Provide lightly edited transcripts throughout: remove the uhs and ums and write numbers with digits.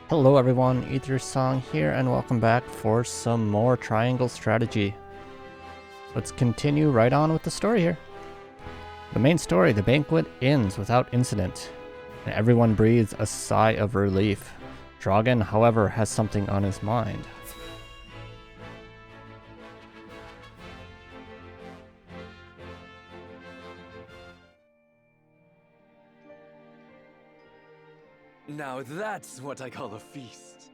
Hello everyone, Ethersong here, and welcome back for some more Triangle Strategy. Let's continue right on with the story here. The main story, the banquet ends without incident, and everyone breathes a sigh of relief. Dragan, however, has something on his mind. Now that's what I call a feast.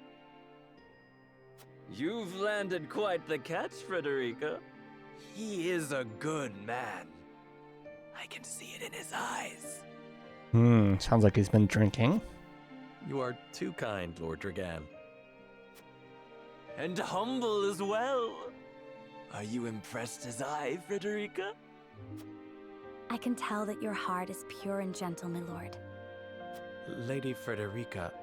You've landed quite the catch, Frederica. He is a good man. I can see it in his eyes. Sounds like he's been drinking. You are too kind, Lord Dragan. And humble as well. Are you impressed as I, Frederica? I can tell that your heart is pure and gentle, my lord. Lady Frederica,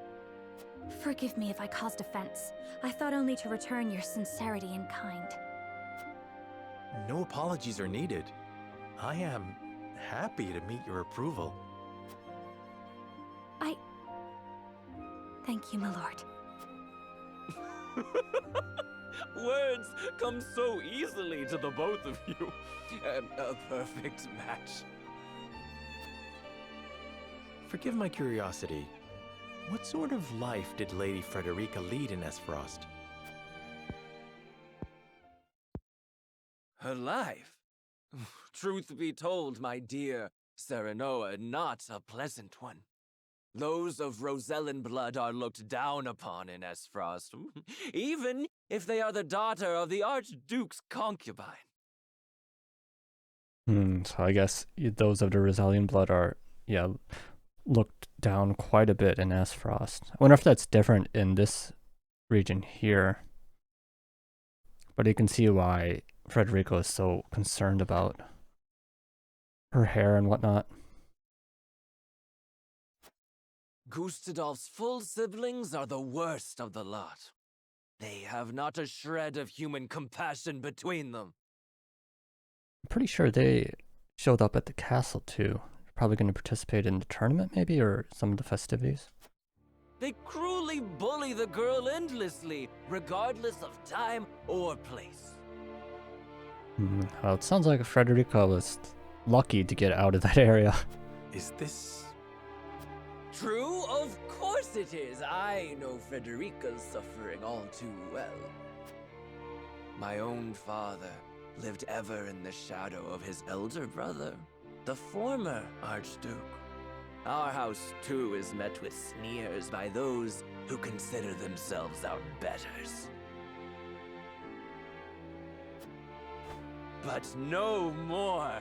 Forgive me if I caused offense. I thought only to return your sincerity and kind. no apologies are needed. I am happy to meet your approval. Thank you, my lord. Words come so easily to the both of you. A perfect match. Forgive my curiosity. What sort of life did Lady Frederica lead in Esfrost? Her life? Truth be told, my dear Serenoa, not a pleasant one. Those of Rosellen blood are looked down upon in Esfrost, even if they are the daughter of the Archduke's concubine. So I guess those of the Rosellian blood are, looked down quite a bit in Aesfrost. I wonder if that's different in this region here. But you can see why Frederica is so concerned about her hair and whatnot. Gustadolf's full siblings are the worst of the lot. They have not a shred of human compassion between them. I'm pretty sure they showed up at the castle too. Probably going to participate in the tournament maybe, or some of the festivities. They cruelly bully the girl endlessly, regardless of time or place. Well, it sounds like Frederica was lucky to get out of that area. Is this... True? Of course it is. I know Frederica's suffering all too well. My own father lived ever in the shadow of his elder brother, the former Archduke. Our house, too, is met with sneers by those who consider themselves our betters. But no more!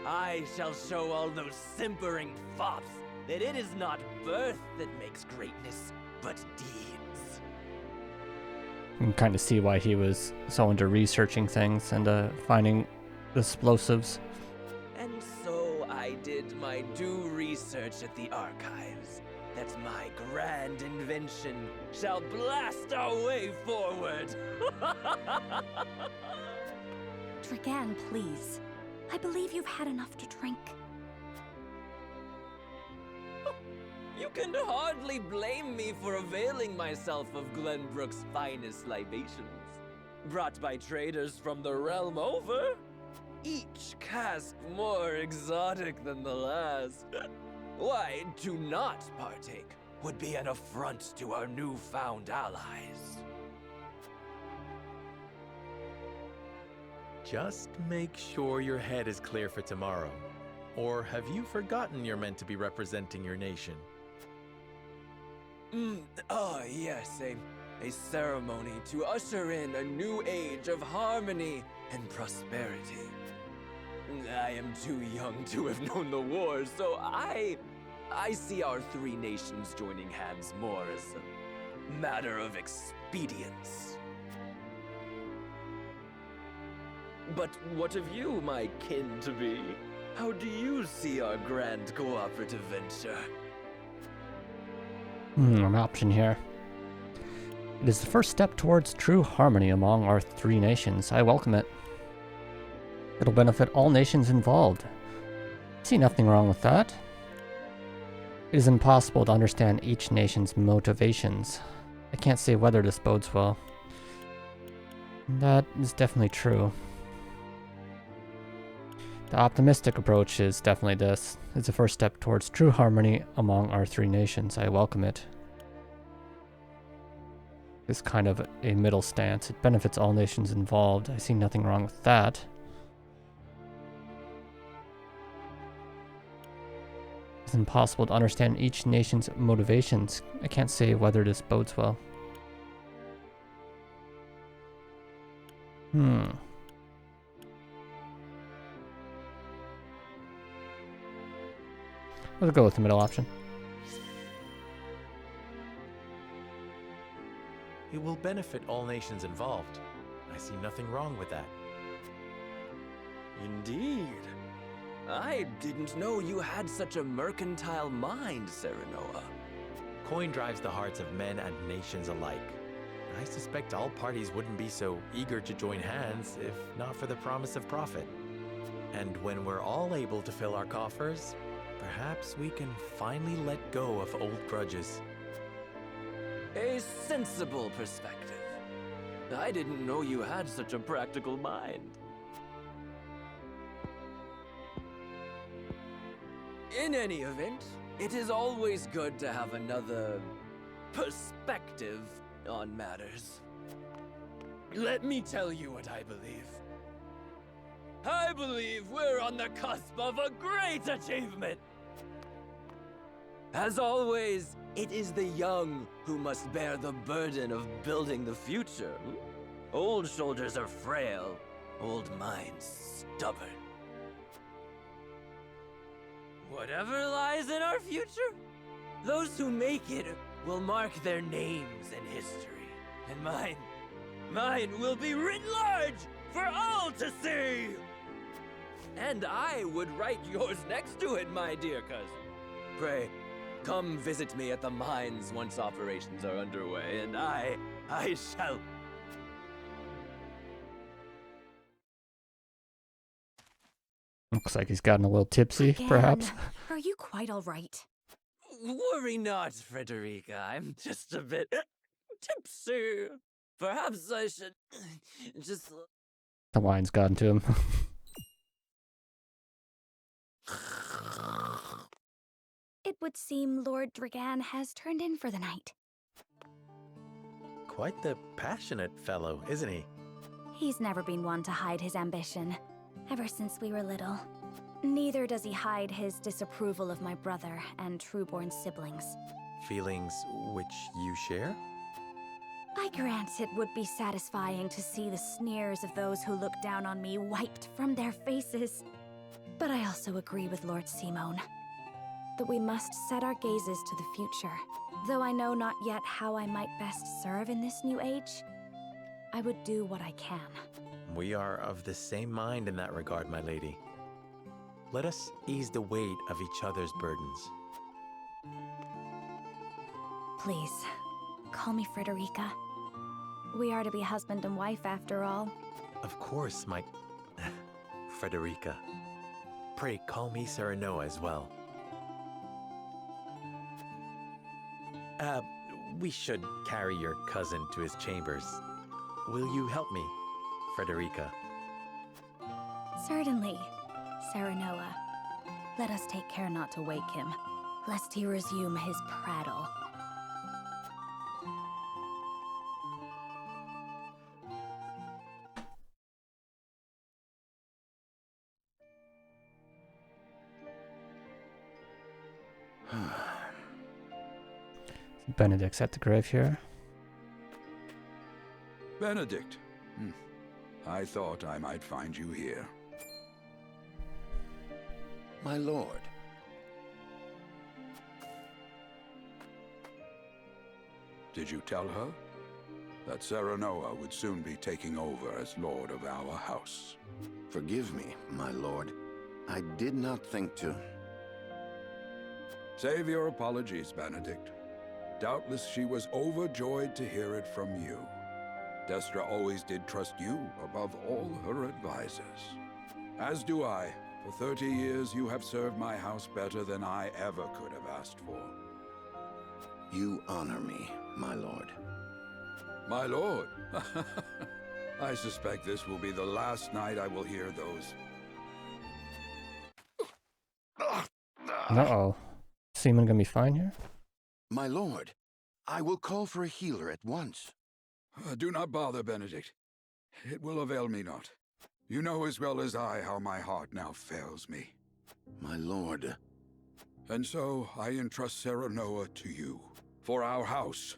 I shall show all those simpering fops that it is not birth that makes greatness, but deeds. You can kind of see why he was so into researching things and finding explosives. And so I did my due research at the archives, that my grand invention shall blast our way forward. Dragan, please. I believe you've had enough to drink. You can hardly blame me for availing myself of Glenbrook's finest libations, brought by traders from the realm over. Each cask more exotic than the last. Why, to not partake would be an affront to our newfound allies. Just make sure your head is clear for tomorrow. Or have you forgotten you're meant to be representing your nation? Yes, a ceremony to usher in a new age of harmony and prosperity. I am too young to have known the war, so I see our three nations joining hands more as a matter of expedience. But what of you, my kin-to-be? How do you see our grand cooperative venture? An option here. It is the first step towards true harmony among our three nations. I welcome it. It'll benefit all nations involved. I see nothing wrong with that. It is impossible to understand each nation's motivations. I can't say whether this bodes well. That is definitely true. The optimistic approach is definitely this. It's a first step towards true harmony among our three nations. I welcome it. It's kind of a middle stance. It benefits all nations involved. I see nothing wrong with that. It's impossible to understand each nation's motivations. I can't say whether this bodes well. Let's go with the middle option. It will benefit all nations involved. I see nothing wrong with that. Indeed. I didn't know you had such a mercantile mind, Serenoa. Coin drives the hearts of men and nations alike. I suspect all parties wouldn't be so eager to join hands if not for the promise of profit. And when we're all able to fill our coffers, perhaps we can finally let go of old grudges. A sensible perspective. I didn't know you had such a practical mind. In any event, it is always good to have another perspective on matters. Let me tell you what I believe. I believe we're on the cusp of a great achievement. As always, it is the young who must bear the burden of building the future. Old shoulders are frail, old minds stubborn. Whatever lies in our future, those who make it will mark their names in history. And mine will be writ large for all to see! And I would write yours next to it, my dear cousin. Pray, come visit me at the mines once operations are underway, and I shall... Looks like he's gotten a little tipsy, Again. perhaps. Are you quite all right? Worry not, Frederica. I'm just a bit tipsy. Perhaps I should just... The wine's gotten to him. It would seem Lord Dragan has turned in for the night. Quite the passionate fellow, isn't he? He's never been one to hide his ambition, ever since we were little. Neither does he hide his disapproval of my brother and Trueborn's siblings. Feelings which you share? I grant it would be satisfying to see the sneers of those who look down on me wiped from their faces. But I also agree with Lord Simone that we must set our gazes to the future. Though I know not yet how I might best serve in this new age, I would do what I can. We are of the same mind in that regard, my lady. Let us ease the weight of each other's burdens. Please, call me Frederica. We are to be husband and wife after all. Of course, my... Frederica. Pray call me Serenoa as well. We should carry your cousin to his chambers. Will you help me, Frederica? Certainly, Serenoa. Let us take care not to wake him, lest he resume his prattle. Benedict's at the grave here. Benedict. I thought I might find you here. My lord. Did you tell her that Serenoa would soon be taking over as lord of our house? Forgive me, my lord. I did not think to... Save your apologies, Benedict. Doubtless she was overjoyed to hear it from you. Destra always did trust you above all her advisors. As do I. For 30 years you have served my house better than I ever could have asked for. You honor me, my lord. My lord. I suspect this will be the last night I will hear those. Uh-oh. Seaman gonna be fine here? My lord, I will call for a healer at once. Do not bother, Benedict. It will avail me not. You know as well as I how my heart now fails me. My lord. And so I entrust Serenoa to you, for our house.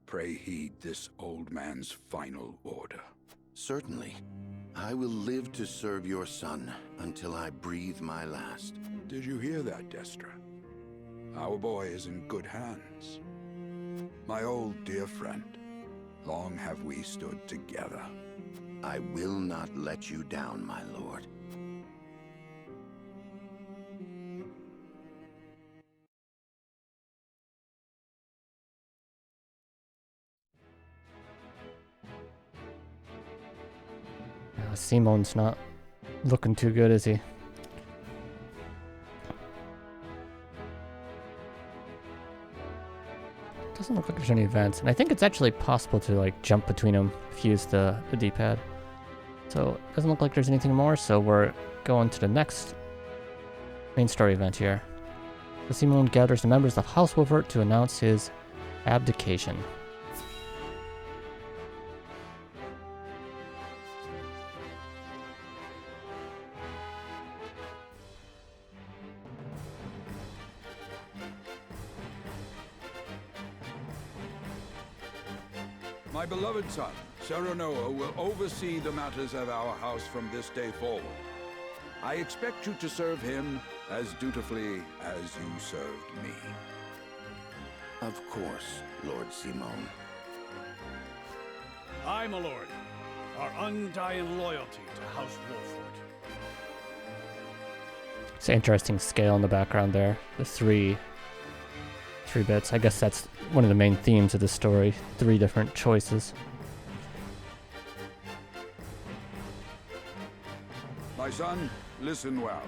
Pray heed this old man's final order. Certainly. I will live to serve your son until I breathe my last. Did you hear that, Destra? Our boy is in good hands. My old dear friend, long have we stood together. I will not let you down, my lord. Simon's not looking too good, is he? Doesn't look like there's any events, and I think it's actually possible to like jump between them if you use the D-pad. So it doesn't look like there's anything more, so we're going to the next main story event here. The Simon gathers the members of House Wolfert to announce his abdication. My beloved son, Serenoa, will oversee the matters of our house from this day forward. I expect you to serve him as dutifully as you served me. Of course, Lord Simon. Aye, my lord. Our undying loyalty to House Wolfert. It's an interesting scale in the background there. The three bits. I guess that's one of the main themes of the story. 3 different choices. My son, listen well.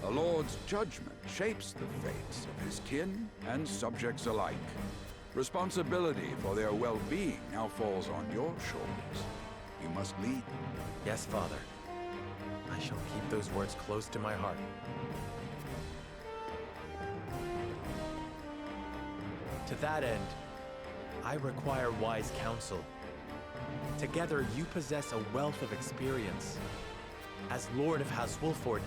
A lord's judgment shapes the fates of his kin and subjects alike. Responsibility for their well-being now falls on your shoulders. You must lead. Yes, Father. I shall keep those words close to my heart. To that end, I require wise counsel. Together, you possess a wealth of experience. As Lord of House Wolfert,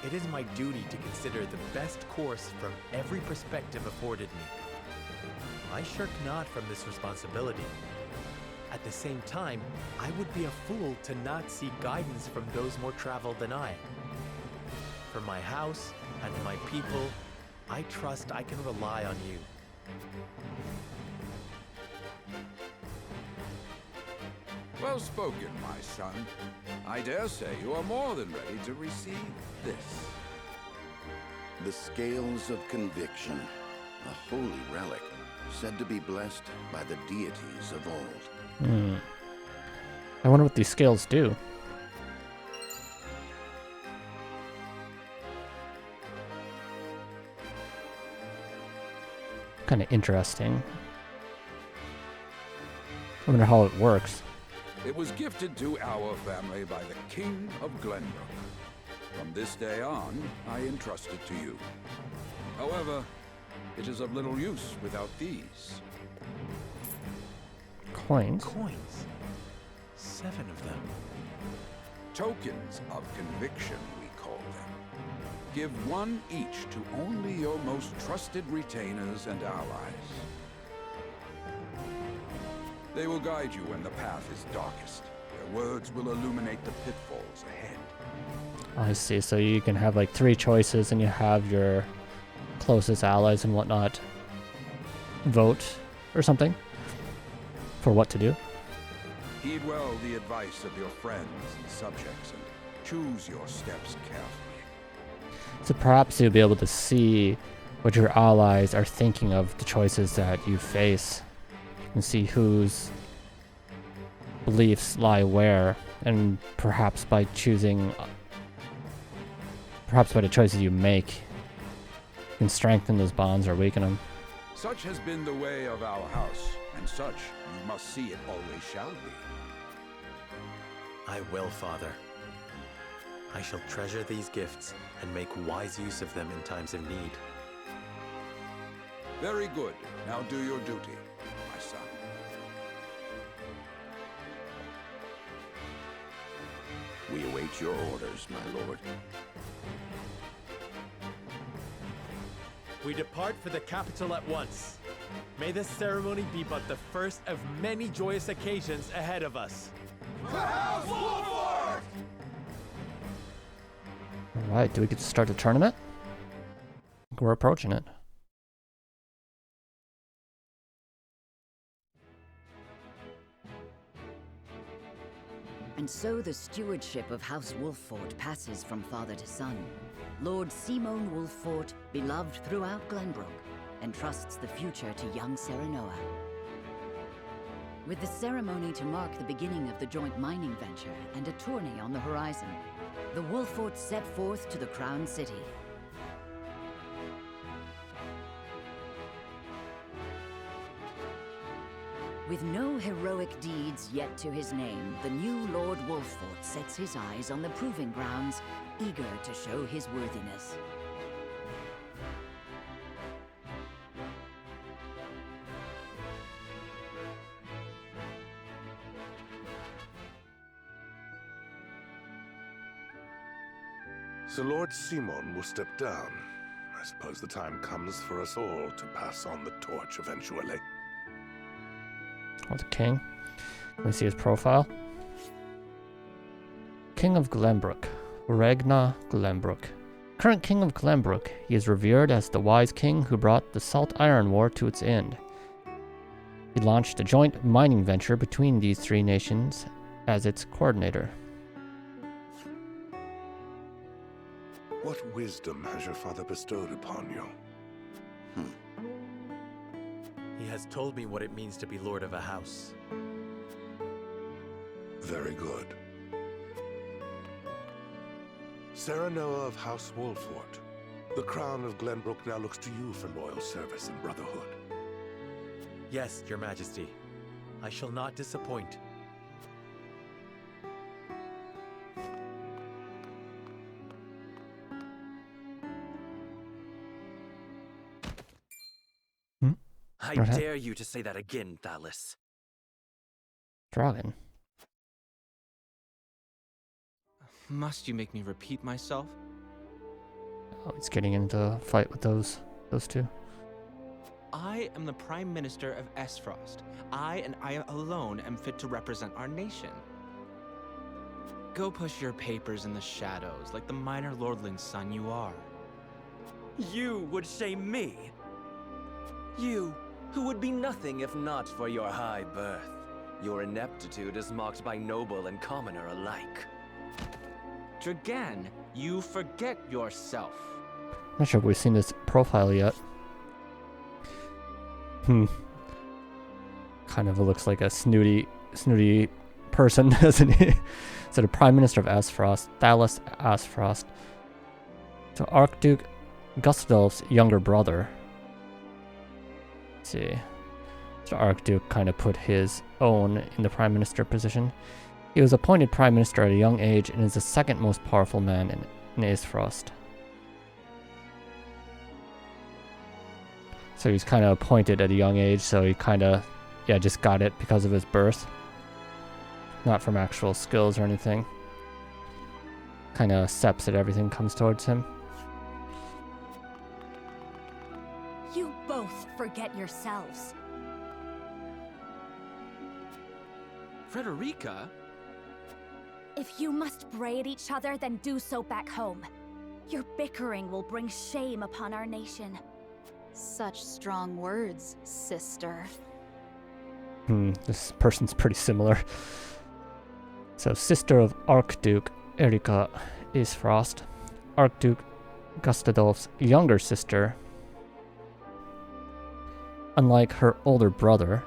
it is my duty to consider the best course from every perspective afforded me. I shirk not from this responsibility. At the same time, I would be a fool to not seek guidance from those more traveled than I. For my house and my people, I trust I can rely on you. Well spoken, my son. I dare say you are more than ready to receive this. The Scales of Conviction, a holy relic, said to be blessed by the deities of old. I wonder what these scales do. Kind of interesting. I wonder how it works. It was gifted to our family by the King of Glenbrook. From this day on, I entrust it to you. However, it is of little use without these. Coins? Coins. 7 of them. Tokens of conviction, we call them. Give one each to only your most trusted retainers and allies. They will guide you when the path is darkest. Their words will illuminate the pitfalls ahead. I see. So you can have like 3 choices and you have your closest allies and whatnot vote or something for what to do. Heed well the advice of your friends and subjects and choose your steps carefully. So perhaps you'll be able to see what your allies are thinking of the choices that you face and see whose beliefs lie where, and perhaps by the choices you make, you can strengthen those bonds or weaken them. Such has been the way of our house, and such you must see it always shall be. I will, Father. I shall treasure these gifts and make wise use of them in times of need. Very good. Now do your duty, my son. We await your orders, my lord. We depart for the capital at once. May this ceremony be but the first of many joyous occasions ahead of us. Alright, do we get to start the tournament? We're approaching it. And so the stewardship of House Wolffort passes from father to son. Lord Simon Wolffort, beloved throughout Glenbrook, entrusts the future to young Serenoa. With the ceremony to mark the beginning of the joint mining venture and a tourney on the horizon, the Wolfforts set forth to the Crown City. With no heroic deeds yet to his name, the new Lord Wolffort sets his eyes on the proving grounds, eager to show his worthiness. So Lord Simon will step down. I suppose the time comes for us all to pass on the torch eventually. Oh, the king. Let me see his profile. King of Glenbrook, Ragnar Glenbrook. Current king of Glenbrook, he is revered as the wise king who brought the Salt Iron War to its end. He launched a joint mining venture between these three nations as its coordinator. What wisdom has your father bestowed upon you? He has told me what it means to be lord of a house. Very good. Serenoa of House Wolffort, the crown of Glenbrook now looks to you for loyal service and brotherhood. Yes, your majesty. I shall not disappoint. I dare you to say that again, Thalos. Dragon. Must you make me repeat myself? Oh, he's getting into a fight with those two. I am the Prime Minister of Esfrost. I and I alone am fit to represent our nation. Go push your papers in the shadows like the minor lordling's son you are. You would shame me? You, who would be nothing if not for your high birth. Your ineptitude is mocked by noble and commoner alike. Dragan, you forget yourself. Not sure if we've seen this profile yet. Kind of looks like a snooty person, doesn't he? So the Prime Minister of Esfrost, Thalos Esfrost. So Archduke Gustadolf's younger brother. Let's see. So Archduke kind of put his own in the Prime Minister position. He was appointed Prime Minister at a young age and is the second most powerful man in Esfrost. So he's kind of appointed at a young age, so he kind of, just got it because of his birth. Not from actual skills or anything. Kind of accepts that everything comes towards him. You both forget yourselves. Frederica? If you must bray at each other, then do so back home. Your bickering will bring shame upon our nation. Such strong words, sister. This person's pretty similar. So, sister of Archduke Erika Esfrost, Archduke Gustadolf's younger sister. Unlike her older brother,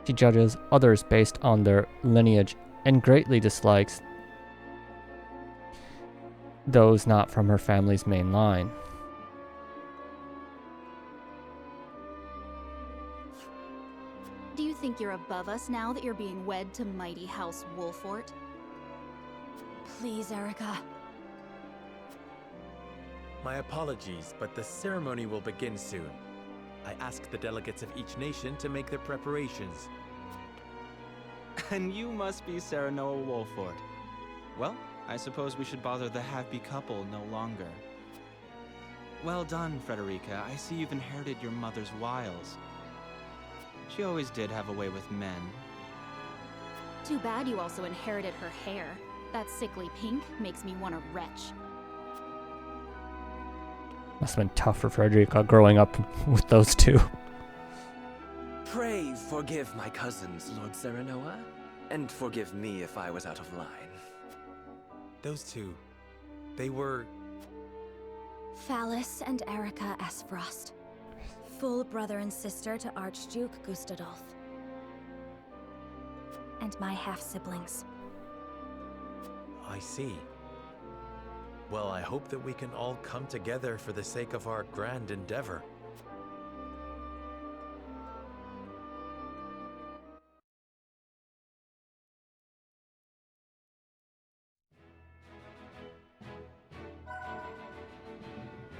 she judges others based on their lineage and greatly dislikes those not from her family's main line. think you're above us now that you're being wed to mighty House Wolfort? Please, Erica. My apologies, but the ceremony will begin soon. I ask the delegates of each nation to make their preparations. And you must be Serenoa Wolfort. Well, I suppose we should bother the happy couple no longer. Well done, Frederica. I see you've inherited your mother's wiles. She always did have a way with men. Too bad you also inherited her hair. That sickly pink makes me want to retch. Must have been tough for Frederica growing up with those two. Pray forgive my cousins, Lord Serenoa, and forgive me if I was out of line. Those two, they were... Phallus and Erica Aesfrost. Full brother and sister to Archduke Gustadolf. And my half-siblings. I see. Well, I hope that we can all come together for the sake of our grand endeavor.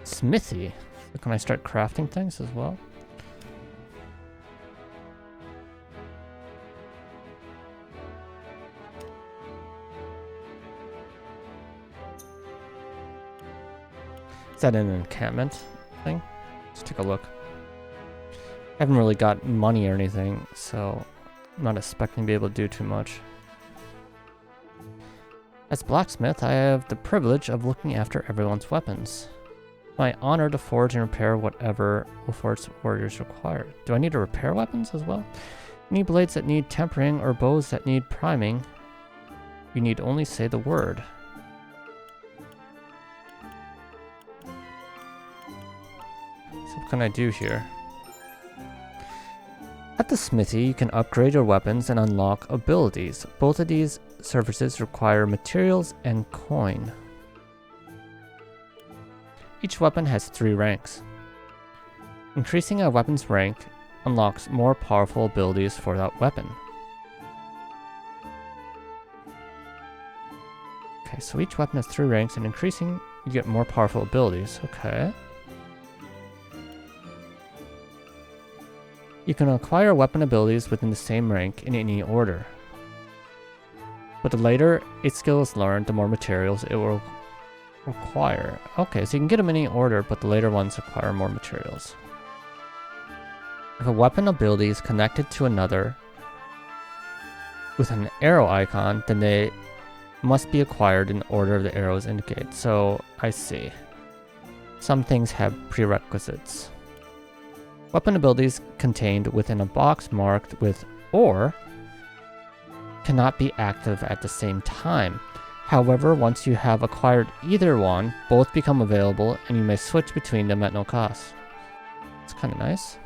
Smithy. So can I start crafting things as well? Is that an encampment thing? Let's take a look. I haven't really got money or anything, so I'm not expecting to be able to do too much. As blacksmith, I have the privilege of looking after everyone's weapons. My honor to forge and repair whatever Wolfort's warriors require. Do I need to repair weapons as well? Any blades that need tempering or bows that need priming, you need only say the word. So what can I do here? At the smithy, you can upgrade your weapons and unlock abilities. Both of these services require materials and coin. Each weapon has 3 ranks. Increasing a weapon's rank unlocks more powerful abilities for that weapon. Okay, so each weapon has 3 ranks, and increasing, you get more powerful abilities. Okay. You can acquire weapon abilities within the same rank in any order. But the later a skill is learned, the more materials it will require. Okay, so you can get them in any order, but the later ones require more materials. If a weapon ability is connected to another with an arrow icon, then they must be acquired in order the arrows indicate. So, I see. Some things have prerequisites. Weapon abilities contained within a box marked with "or" cannot be active at the same time. However, once you have acquired either one, both become available and you may switch between them at no cost. It's kind of nice.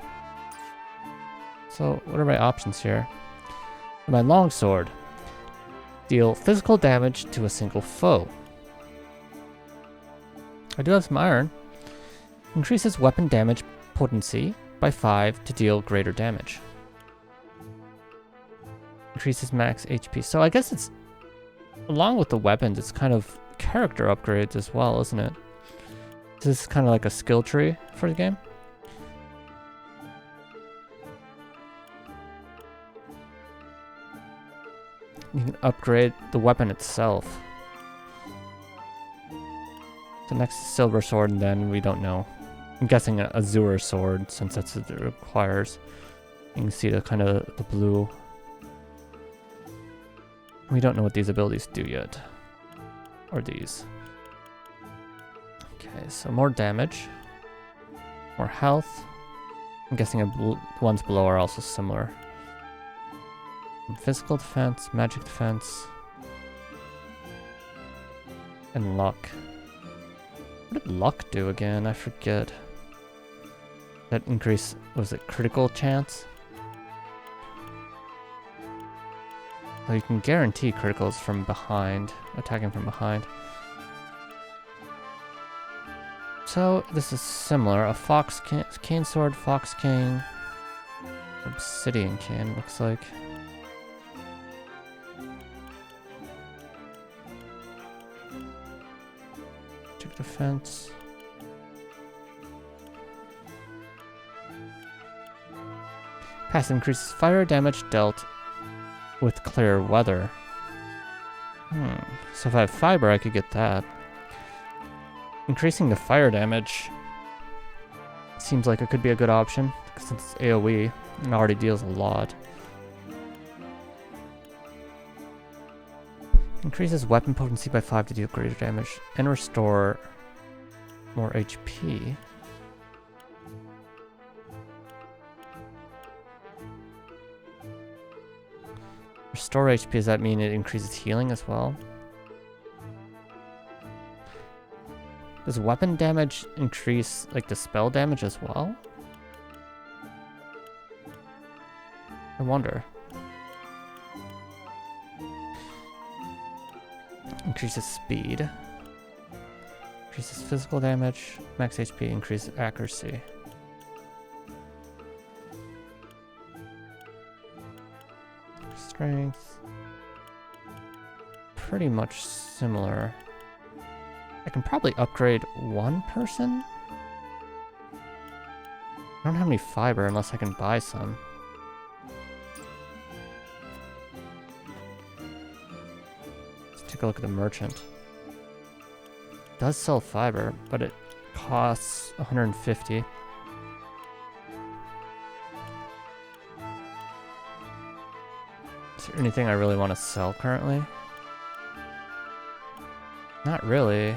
So, what are my options here? My longsword. Deal physical damage to a single foe. I do have some iron. Increases weapon damage potency by 5 to deal greater damage. Increases max HP. So I guess it's, along with the weapons, it's kind of character upgrades as well, isn't it? This is kind of like a skill tree for the game. You can upgrade the weapon itself. The next is silver sword, and then we don't know. I'm guessing an azure sword, since that's what it requires. You can see the kind of the blue. We don't know what these abilities do yet. Or these. Okay, so more damage. More health. I'm guessing the ones below are also similar. Physical defense, magic defense. And luck. What did luck do again? I forget. That increase, was it critical chance? So you can guarantee criticals from behind, attacking from behind. So this is similar. A fox cane sword, fox king. Obsidian cane, looks like. Check defense. Pass increases fire damage dealt with clear weather. So if I have fiber, I could get that. Increasing the fire damage seems like it could be a good option, since it's AoE and already deals a lot. Increases weapon potency by 5 to deal greater damage and restore more HP. Restore HP, does that mean it increases healing as well? Does weapon damage increase, like, the spell damage as well? I wonder. Increases speed. Increases physical damage. Max HP, increases accuracy. Strength. Pretty much similar. I can probably upgrade one person? I don't have any fiber unless I can buy some. Let's take a look at the merchant. It does sell fiber, but it costs 150. Is there anything I really want to sell currently? Not really.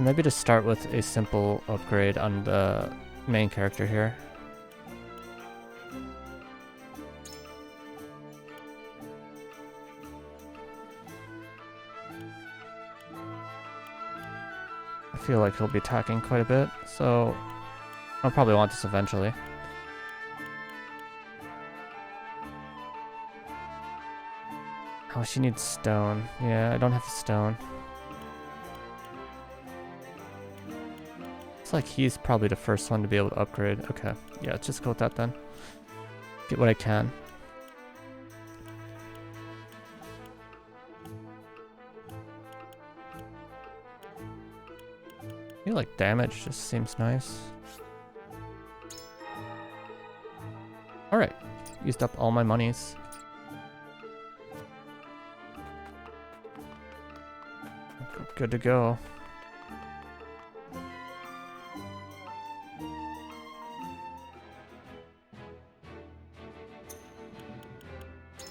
Maybe just start with a simple upgrade on the main character here. I feel like he'll be attacking quite a bit, so I'll probably want this eventually. Oh, she needs stone. Yeah, I don't have the stone. Looks like he's probably the first one to be able to upgrade. Okay, yeah, let's just go with that then. Get what I can. I feel like damage just seems nice. Alright, used up all my monies. Good to go.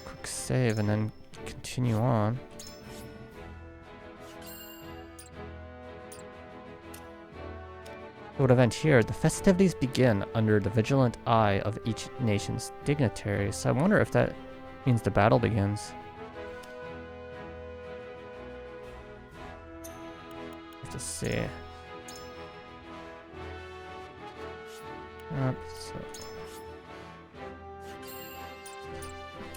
Quick save and then continue on. What event here? The festivities begin under the vigilant eye of each nation's dignitaries. So I wonder if that means the battle begins. To see. So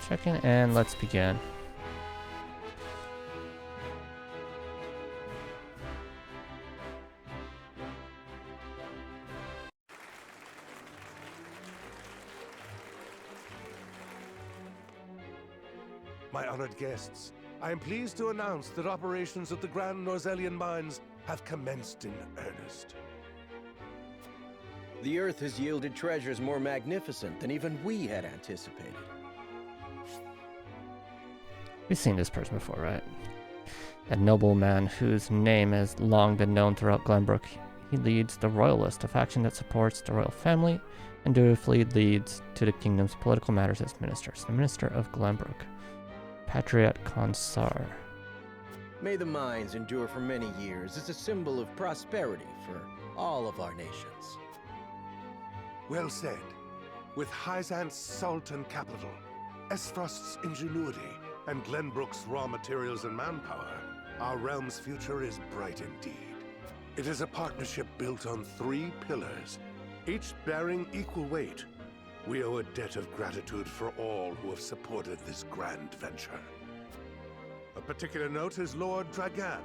check in and let's begin. My honored guests, I am pleased to announce that operations at the Grand Norzelian Mines have commenced in earnest. The Earth has yielded treasures more magnificent than even we had anticipated. We've seen this person before, right? A nobleman whose name has long been known throughout Glenbrook. He leads the Royalist, a faction that supports the royal family and dutifully leads to the kingdom's political matters as ministers. The Minister of Glenbrook, Patriot Consar. May the mines endure for many years as a symbol of prosperity for all of our nations. Well said. With Hyzant's salt and capital, Esfrost's ingenuity, and Glenbrook's raw materials and manpower, our realm's future is bright indeed. It is a partnership built on 3 pillars, each bearing equal weight. We owe a debt of gratitude for all who have supported this grand venture. A particular note is Lord Dragan,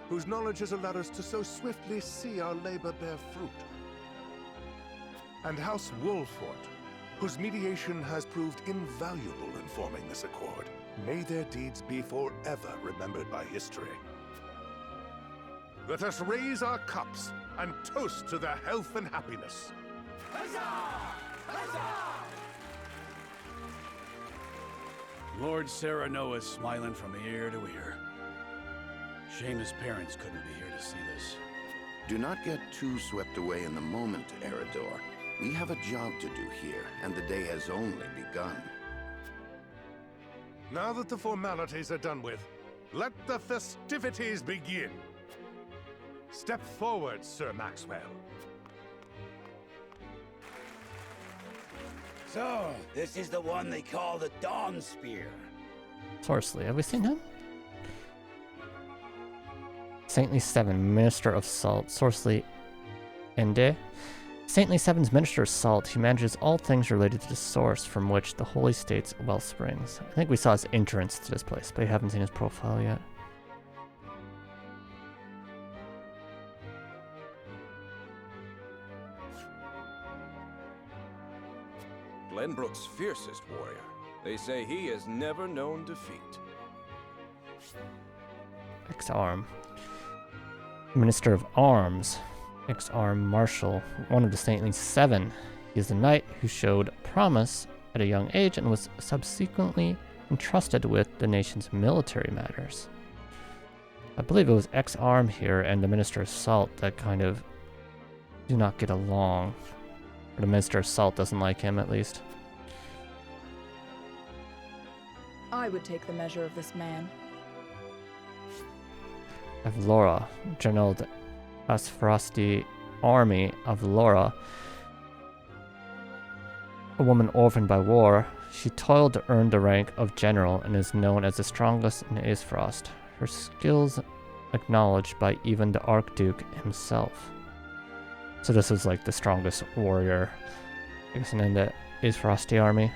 whose knowledge has allowed us to so swiftly see our labor bear fruit. and House Wolfort, whose mediation has proved invaluable in forming this accord. May their deeds be forever remembered by history. Let us raise our cups and toast to their health and happiness. Lord Serenoa is smiling from ear to ear. Shame his parents couldn't be here to see this. Do not get too swept away in the moment, Eredor. We have a job to do here, and the day has only begun. Now that the formalities are done with, let the festivities begin. Step forward, Sir Maxwell. So, this is the one they call the Dawn Spear. Sorcery, have we seen him? Saintly 7, Minister of Salt, Sorcery Ende. Saintly 7's Minister of Salt, he manages all things related to the source from which the Holy State's well springs. I think we saw his entrance to this place, but we haven't seen his profile yet. Glenbrook's fiercest warrior. They say he has never known defeat. X-Arm. Minister of Arms. X-Arm Marshal, one of the Saintly 7. He is a knight who showed promise at a young age and was subsequently entrusted with the nation's military matters. I believe it was X-Arm here and the Minister of Salt that kind of do not get along. Or the Minister of Salt doesn't like him, at least. I would take the measure of this man. Avlora, General of the Asfrosti Army of Laura. A woman orphaned by war, she toiled to earn the rank of general and is known as the strongest in Aesfrost. Her skills acknowledged by even the Archduke himself. So this was like the strongest warrior, I guess, in the Aesfrosti army.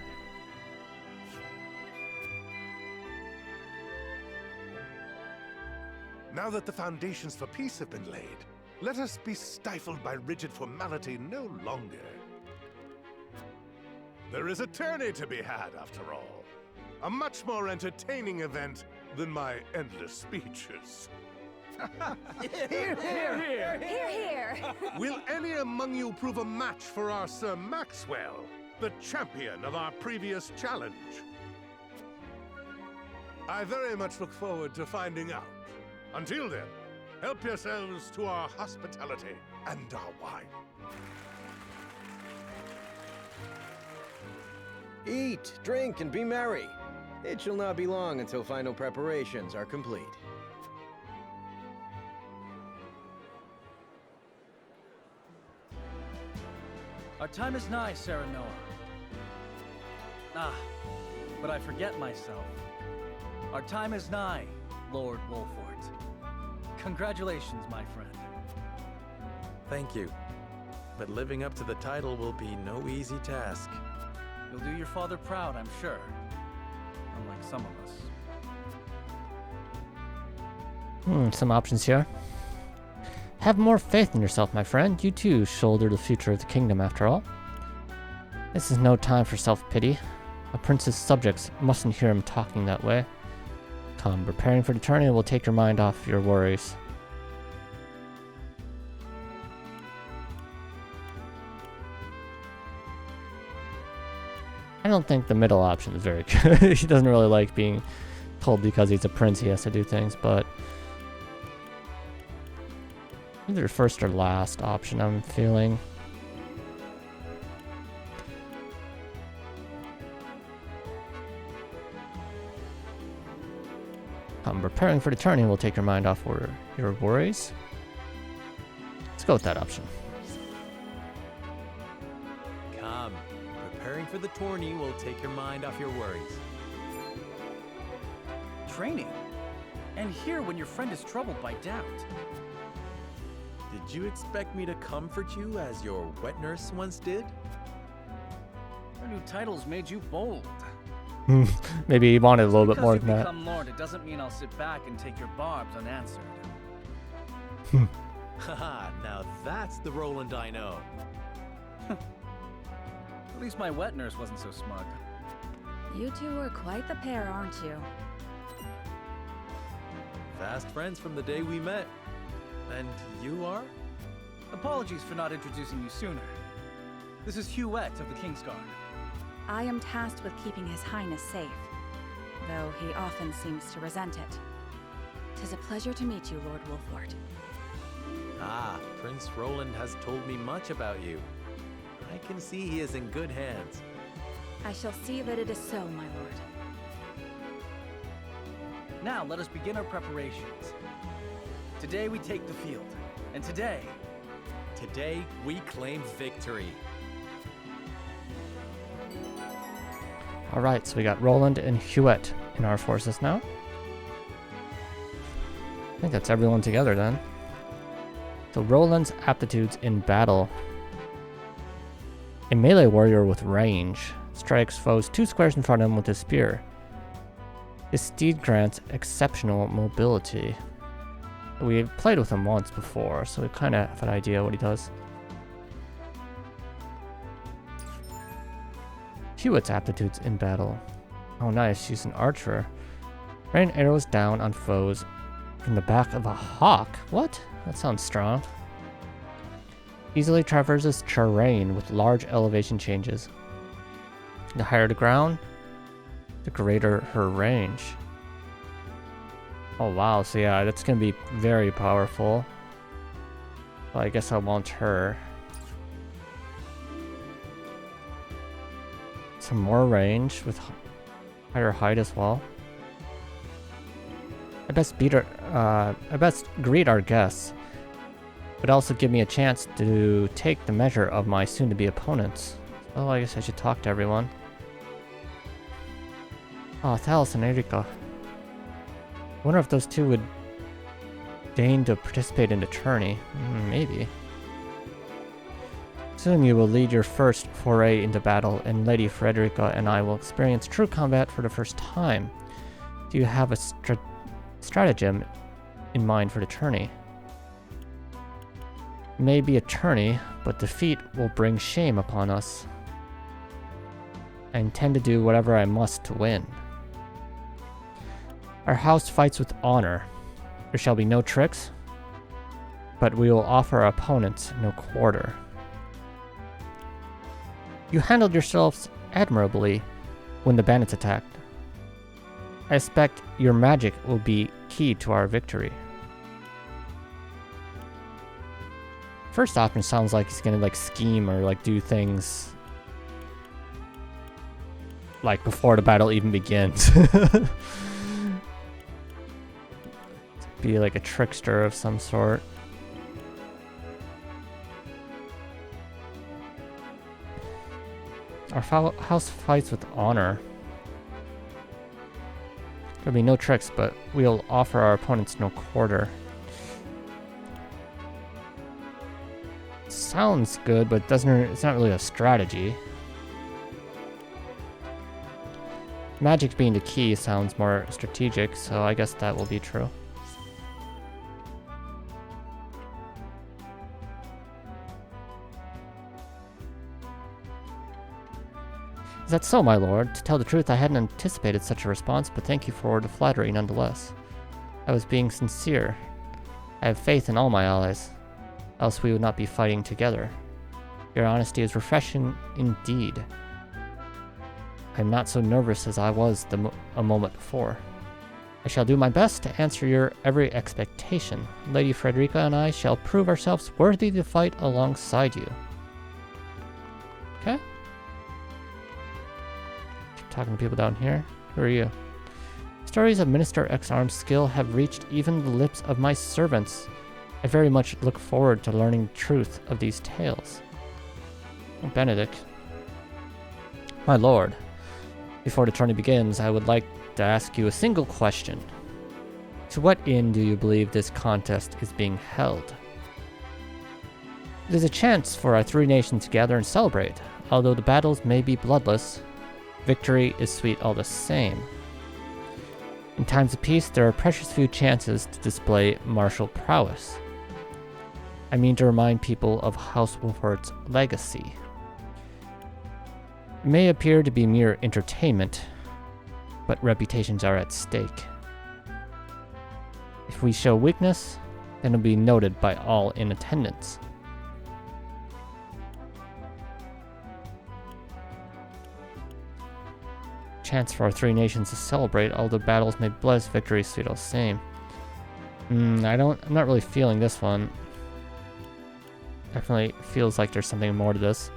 Now that the foundations for peace have been laid, let us be stifled by rigid formality no longer. There is a tourney to be had, after all. A much more entertaining event than my endless speeches. Hear, hear! Hear, hear! Will any among you prove a match for our Sir Maxwell, the champion of our previous challenge? I very much look forward to finding out. Until then, help yourselves to our hospitality and our wine. Eat, drink, and be merry. It shall not be long until final preparations are complete. Our time is nigh, Serenoa. Ah, but I forget myself. Our time is nigh, Lord Wolfort. Congratulations, my friend. Thank you. But living up to the title will be no easy task. You'll do your father proud, I'm sure. Unlike some of us. Some options here. Have more faith in yourself, my friend. You too shoulder the future of the kingdom, after all. This is no time for self-pity. A prince's subjects mustn't hear him talking that way. Come, preparing for the tourney will take your mind off your worries. I don't think the middle option is very good. He doesn't really like being told because he's a prince he has to do things, but either first or last option I'm feeling. Preparing for the tourney will take your mind off your worries. Let's go with that option. Come, preparing for the tourney will take your mind off your worries. Training? And here when your friend is troubled by doubt. Did you expect me to comfort you as your wet nurse once did? Your new titles made you bold. Maybe he wanted a little bit more than that. Because you become Lord, it doesn't mean I'll sit back and take your barbs unanswered. Haha, now that's the Roland I know. At least my wet nurse wasn't so smug. You two are quite the pair, aren't you? Fast friends from the day we met. And you are? Apologies for not introducing you sooner. This is Huet of the Kingsguard. I am tasked with keeping His Highness safe, though he often seems to resent it. 'Tis a pleasure to meet you, Lord Wolfort. Ah, Prince Roland has told me much about you. I can see he is in good hands. I shall see that it is so, my lord. Now let us begin our preparations. Today we take the field, and today we claim victory. Alright, so we got Roland and Huet in our forces now. I think that's everyone together then. So Roland's aptitudes in battle. A melee warrior with range. Strikes foes 2 squares in front of him with his spear. His steed grants exceptional mobility. We played with him once before, so we kind of have an idea what he does. Huet's aptitudes in battle. Oh nice, she's an archer. Rain arrows down on foes from the back of a hawk. What? That sounds strong. Easily traverses terrain with large elevation changes. The higher the ground, the greater her range. Oh wow, so yeah, that's gonna be very powerful. Well, I guess I want her. Some more range with higher height as well. I best greet our guests, but also give me a chance to take the measure of my soon-to-be opponents. Oh, I guess I should talk to everyone. Oh, Thalos and Erika. I wonder if those two would deign to participate in the tourney. Maybe. Soon you will lead your first foray into battle, and Lady Frederica and I will experience true combat for the first time. Do you have a stratagem in mind for the tourney? It may be a tourney, but defeat will bring shame upon us. I intend to do whatever I must to win. Our house fights with honor. There shall be no tricks, but we will offer our opponents no quarter. You handled yourselves admirably when the bandits attacked. I expect your magic will be key to our victory. First option sounds like he's gonna like scheme or like do things like before the battle even begins. Be like a trickster of some sort. Our house fights with honor. There'll be no tricks, but we'll offer our opponents no quarter. Sounds good, but it's not really a strategy. Magic being the key sounds more strategic, so I guess that will be true. Is that so, my lord? To tell the truth, I hadn't anticipated such a response, but thank you for the flattery nonetheless. I was being sincere. I have faith in all my allies, else we would not be fighting together. Your honesty is refreshing indeed. I am not so nervous as I was a moment before. I shall do my best to answer your every expectation. Lady Frederica and I shall prove ourselves worthy to fight alongside you. Okay? Talking to people down here. Who are you? Stories of Minister X-Arm's skill have reached even the lips of my servants. I very much look forward to learning the truth of these tales. Oh, Benedict. My lord, before the tourney begins, I would like to ask you a single question. To what inn do you believe this contest is being held? It is a chance for our 3 nations to gather and celebrate. Although the battles may be bloodless, victory is sweet all the same. In times of peace, there are precious few chances to display martial prowess. I mean to remind people of House Wolfort's legacy. It may appear to be mere entertainment, but reputations are at stake. If we show weakness, then it'll be noted by all in attendance. Chance for our three nations to celebrate, all the battles may bless victory, sweet all same. I'm not really feeling this one. Definitely feels like there's something more to this.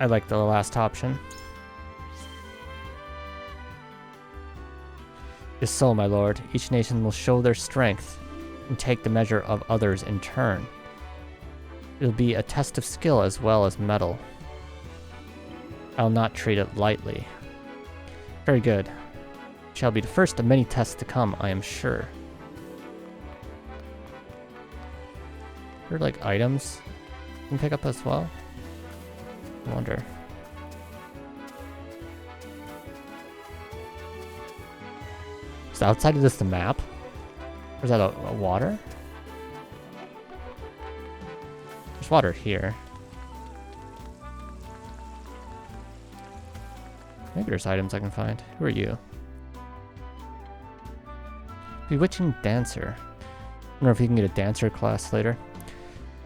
I like the last option. Just so, my lord, each nation will show their strength and take the measure of others in turn. It'll be a test of skill as well as mettle. I'll not treat it lightly. Very good. Shall be the first of many tests to come, I am sure. Are there like items you can pick up as well? I wonder. Is outside of this the map? Or is that a water? There's water here. Maybe there's items I can find. Who are you? Bewitching Dancer. I wonder if you can get a dancer class later.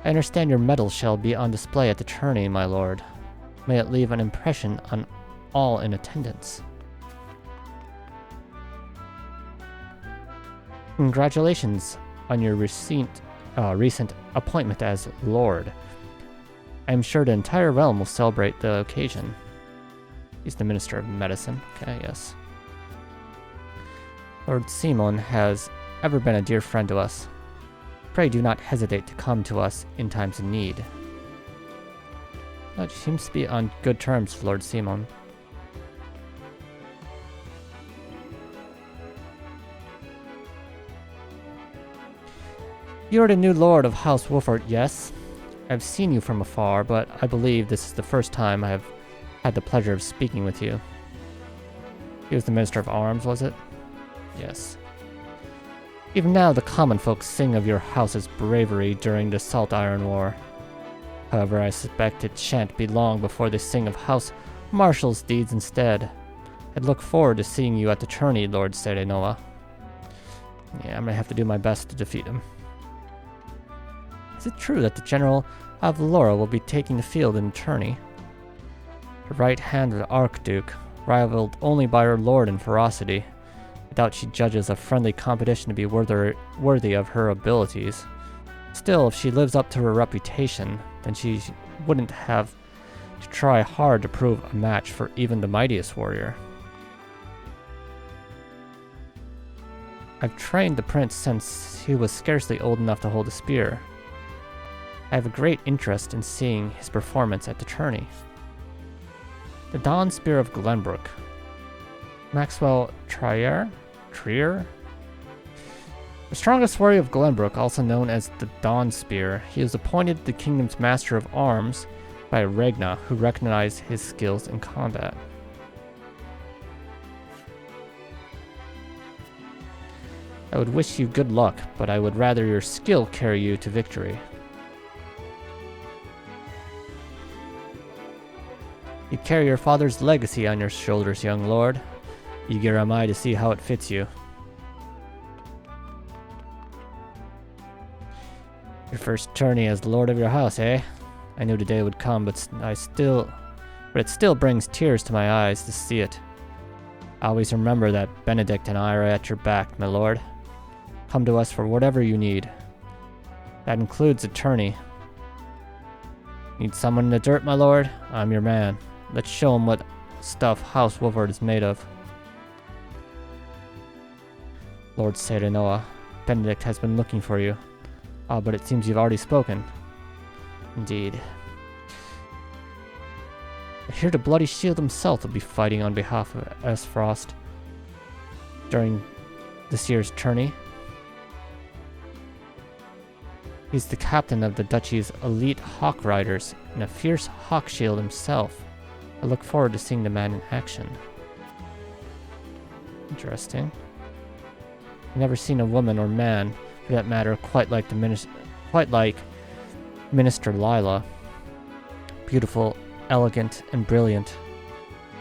I understand your medal shall be on display at the tourney, my lord. May it leave an impression on all in attendance. Congratulations on your recent appointment as Lord. I am sure the entire realm will celebrate the occasion. He's the Minister of Medicine. Okay, yes. Lord Simon has ever been a dear friend to us. Pray do not hesitate to come to us in times of need. That seems to be on good terms with Lord Simon. You are the new Lord of House Wolford, yes? I've seen you from afar, but I believe this is the first time I have had the pleasure of speaking with you. He was the Minister of Arms, was it? Yes. Even now, the common folk sing of your house's bravery during the Salt Iron War. However, I suspect it shan't be long before they sing of House Marshall's deeds instead. I'd look forward to seeing you at the tourney, Lord Serenoa. Yeah, I'm gonna have to do my best to defeat him. Is it true that the General of Laura will be taking the field in the tourney? The right hand of the Archduke, rivaled only by her lord in ferocity. I doubt she judges a friendly competition to be worthy of her abilities. Still, if she lives up to her reputation, then she wouldn't have to try hard to prove a match for even the mightiest warrior. I've trained the prince since he was scarcely old enough to hold a spear. I have a great interest in seeing his performance at the tourney. The Dawn Spear of Glenbrook. Maxwell Trier? The strongest warrior of Glenbrook, also known as the Dawn Spear, he was appointed the kingdom's master of arms by Regna, who recognized his skills in combat. I would wish you good luck, but I would rather your skill carry you to victory. You carry your father's legacy on your shoulders, young lord. Eager am I to see how it fits you. Your first tourney as lord of your house, eh? I knew the day would come, but it still brings tears to my eyes to see it. Always remember that Benedict and I are at your back, my lord. Come to us for whatever you need. That includes a tourney. Need someone in the dirt, my lord? I'm your man. Let's show him what stuff House Wolford is made of. Lord Serenoa, Benedict has been looking for you. Ah, but it seems you've already spoken. Indeed. I hear the Bloody Shield himself will be fighting on behalf of Esfrost during this year's tourney. He's the captain of the Duchy's elite Hawk Riders and a fierce Hawk Shield himself. I look forward to seeing the man in action. Interesting. I've never seen a woman or man, for that matter, quite like Minister Lila. beautiful, elegant, and brilliant,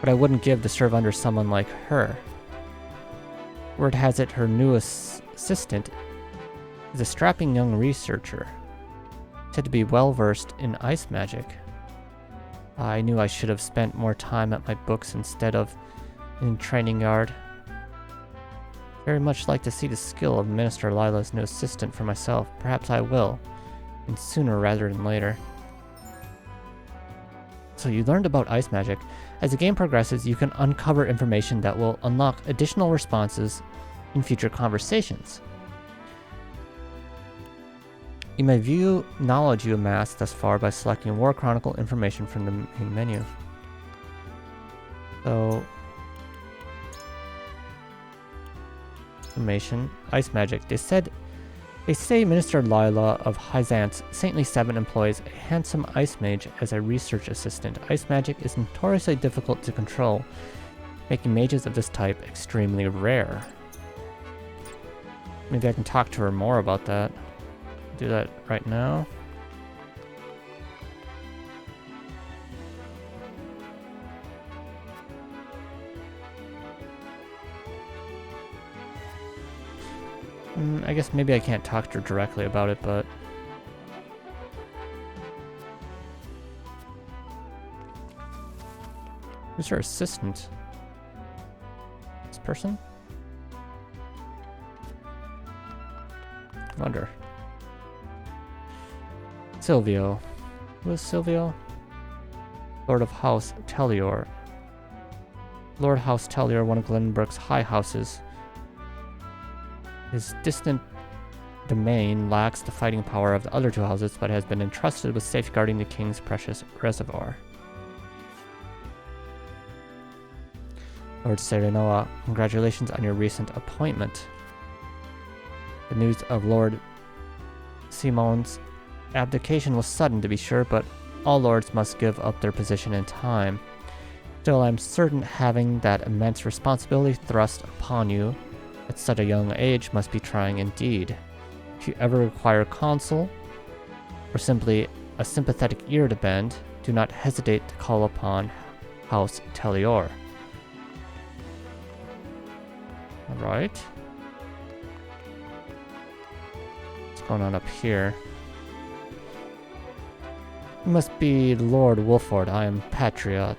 but I wouldn't give to serve under someone like her. Word has it her newest assistant is a strapping young researcher, said to be well versed in ice magic. I knew I should have spent more time at my books instead of in training yard. Very much like to see the skill of Minister Lila's new assistant for myself. Perhaps I will, and sooner rather than later. So you learned about ice magic. As the game progresses, you can uncover information that will unlock additional responses in future conversations. You may view knowledge you amassed thus far by selecting War Chronicle information from the main menu. So, information, ice magic. They say Minister Lila of Hyzant's Saintly Seven employs a handsome ice mage as a research assistant. Ice magic is notoriously difficult to control, making mages of this type extremely rare. Maybe I can talk to her more about that. Do that right now. I guess maybe I can't talk to her directly about it, but... Who's her assistant? This person? Wonder. Silvio. Who is Silvio? Lord of House Tellior. Lord House Tellior, one of Glenbrook's high houses. His distant domain lacks the fighting power of the other two houses, but has been entrusted with safeguarding the king's precious reservoir. Lord Serenoa, congratulations on your recent appointment. The news of Lord Simon's abdication was sudden, to be sure, but all lords must give up their position in time. Still, I'm certain having that immense responsibility thrust upon you at such a young age must be trying indeed. If you ever require counsel, or simply a sympathetic ear to bend, do not hesitate to call upon House Tellior. Alright. What's going on up here? You must be Lord Wolford. I am Patriarch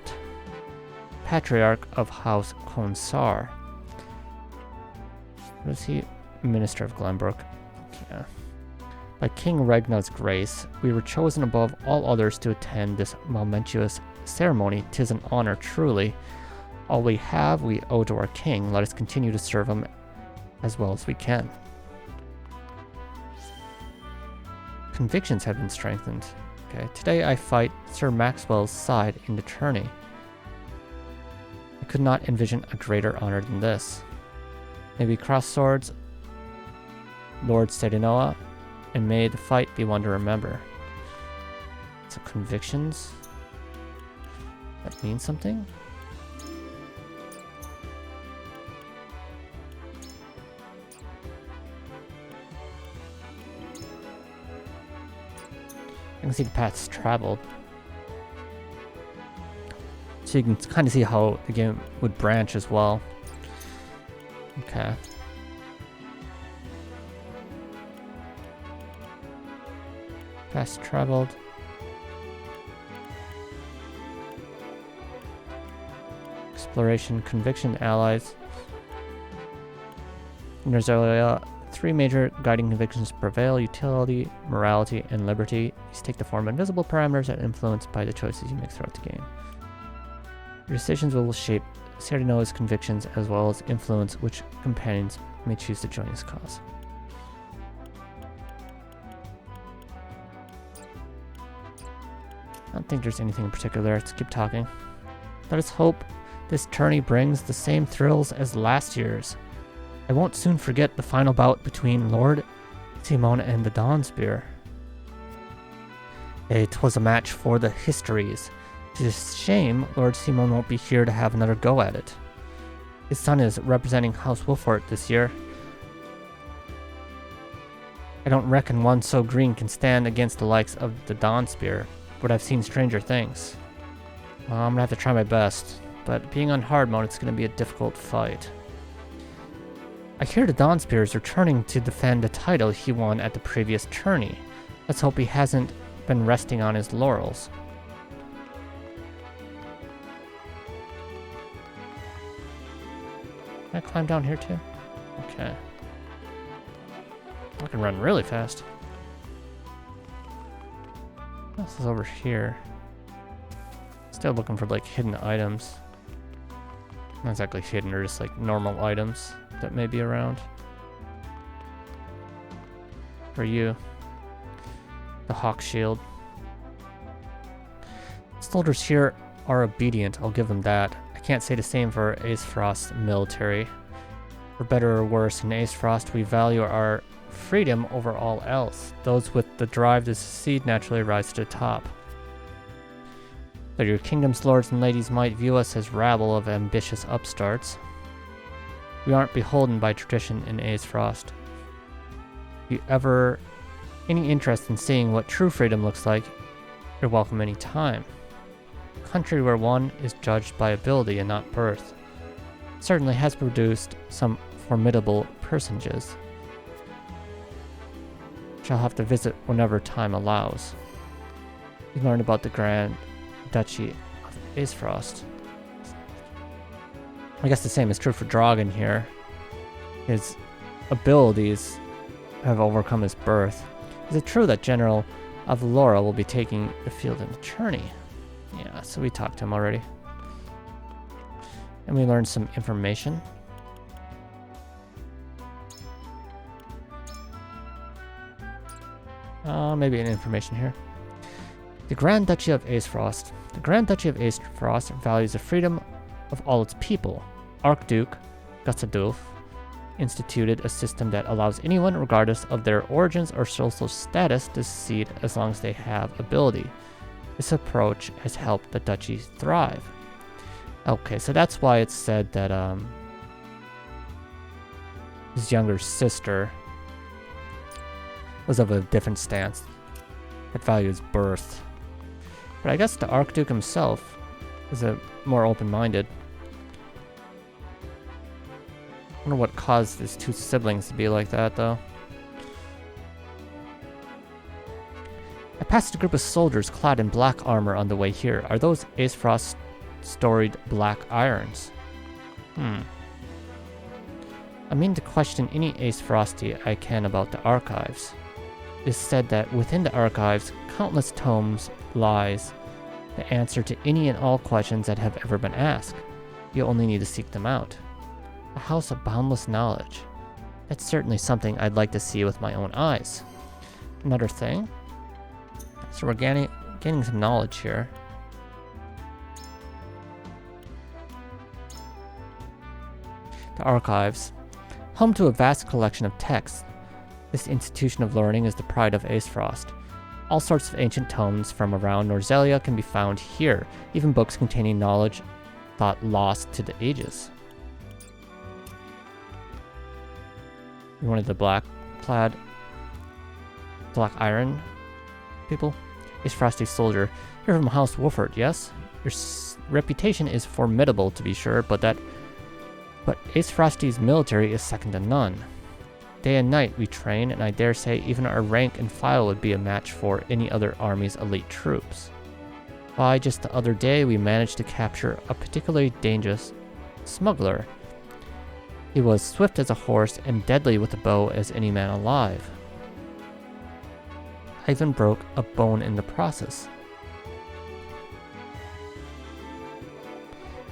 of House Khonsar. What is he? Minister of Glenbrook. Yeah. By King Ragnar's grace, we were chosen above all others to attend this momentous ceremony. 'Tis an honor, truly. All we have, we owe to our king. Let us continue to serve him as well as we can. Convictions have been strengthened. Okay, today I fight Sir Maxwell's side in the tourney. I could not envision a greater honor than this. Maybe cross swords, Lord Sedinoa, and may the fight be one to remember. So convictions? That means something? I can see the paths traveled. So you can kind of see how the game would branch as well. Okay. Fast traveled. Exploration, conviction, allies. In Rosalia, 3 major guiding convictions prevail: utility, morality, and liberty. These take the form of invisible parameters and influenced by the choices you make throughout the game. Your decisions will shape Serenoa's convictions as well as influence which companions may choose to join his cause. I don't think there's anything in particular. Let's keep talking. Let us hope this tourney brings the same thrills as last year's. I won't soon forget the final bout between Lord Simon and the Dawnspear. It was a match for the histories. It's a shame Lord Simon won't be here to have another go at it. His son is representing House Wolford this year. I don't reckon one so green can stand against the likes of the Dawnspear. but I've seen stranger things. Well, I'm gonna have to try my best, but being on hard mode, it's gonna be a difficult fight. I hear the Dawnspear is returning to defend the title he won at the previous tourney. Let's hope he hasn't been resting on his laurels. Can I climb down here too? Okay. I can run really fast. This is over here. Still looking for like hidden items. Not exactly hidden, or just like normal items that may be around. For you. The Hawk Shield. Soldiers here are obedient, I'll give them that. I can't say the same for Aesfrost's military. For better or worse, in Aesfrost we value our freedom over all else. Those with the drive to succeed naturally rise to the top. Though your kingdom's lords and ladies might view us as rabble of ambitious upstarts, we aren't beholden by tradition in Aesfrost. If you ever any interest in seeing what true freedom looks like, you're welcome any time. A country where one is judged by ability and not birth certainly has produced some formidable personages, which I'll have to visit whenever time allows. You learn about the Grand Duchy of Aesfrost. I guess the same is true for Dragon here. His abilities have overcome his birth. Is it true that General Avalora will be taking the field in the tourney? Yeah, so we talked to him already. And we learned some information. Maybe an information here. The Grand Duchy of Aesfrost. The Grand Duchy of Aesfrost values the freedom of all its people. Archduke Gutsadulf instituted a system that allows anyone, regardless of their origins or social status, to succeed as long as they have ability. This approach has helped the duchy thrive. Okay, so that's why it's said that his younger sister was of a different stance that values birth. But I guess the Archduke himself is a more open-minded. I wonder what caused his two siblings to be like that, though. I passed a group of soldiers clad in black armor on the way here. Are those Aesfrost storied black irons? I mean to question any Aesfrosti I can about the archives. It is said that within the archives, countless tomes lies the answer to any and all questions that have ever been asked. You only need to seek them out. A house of boundless knowledge. That's certainly something I'd like to see with my own eyes. Another thing. So we're gaining some knowledge here. The archives. Home to a vast collection of texts. This institution of learning is the pride of Aesfrost. All sorts of ancient tomes from around Norzelia can be found here, even books containing knowledge thought lost to the ages. You're one of the black-clad, black iron people? Aesfrosti soldier. You're from House Wolford, yes? Your reputation is formidable, to be sure, but Aesfrosti's military is second to none. Day and night we train, and I dare say even our rank and file would be a match for any other army's elite troops. Why, just the other day we managed to capture a particularly dangerous smuggler. He was swift as a horse and deadly with a bow as any man alive. I even broke a bone in the process.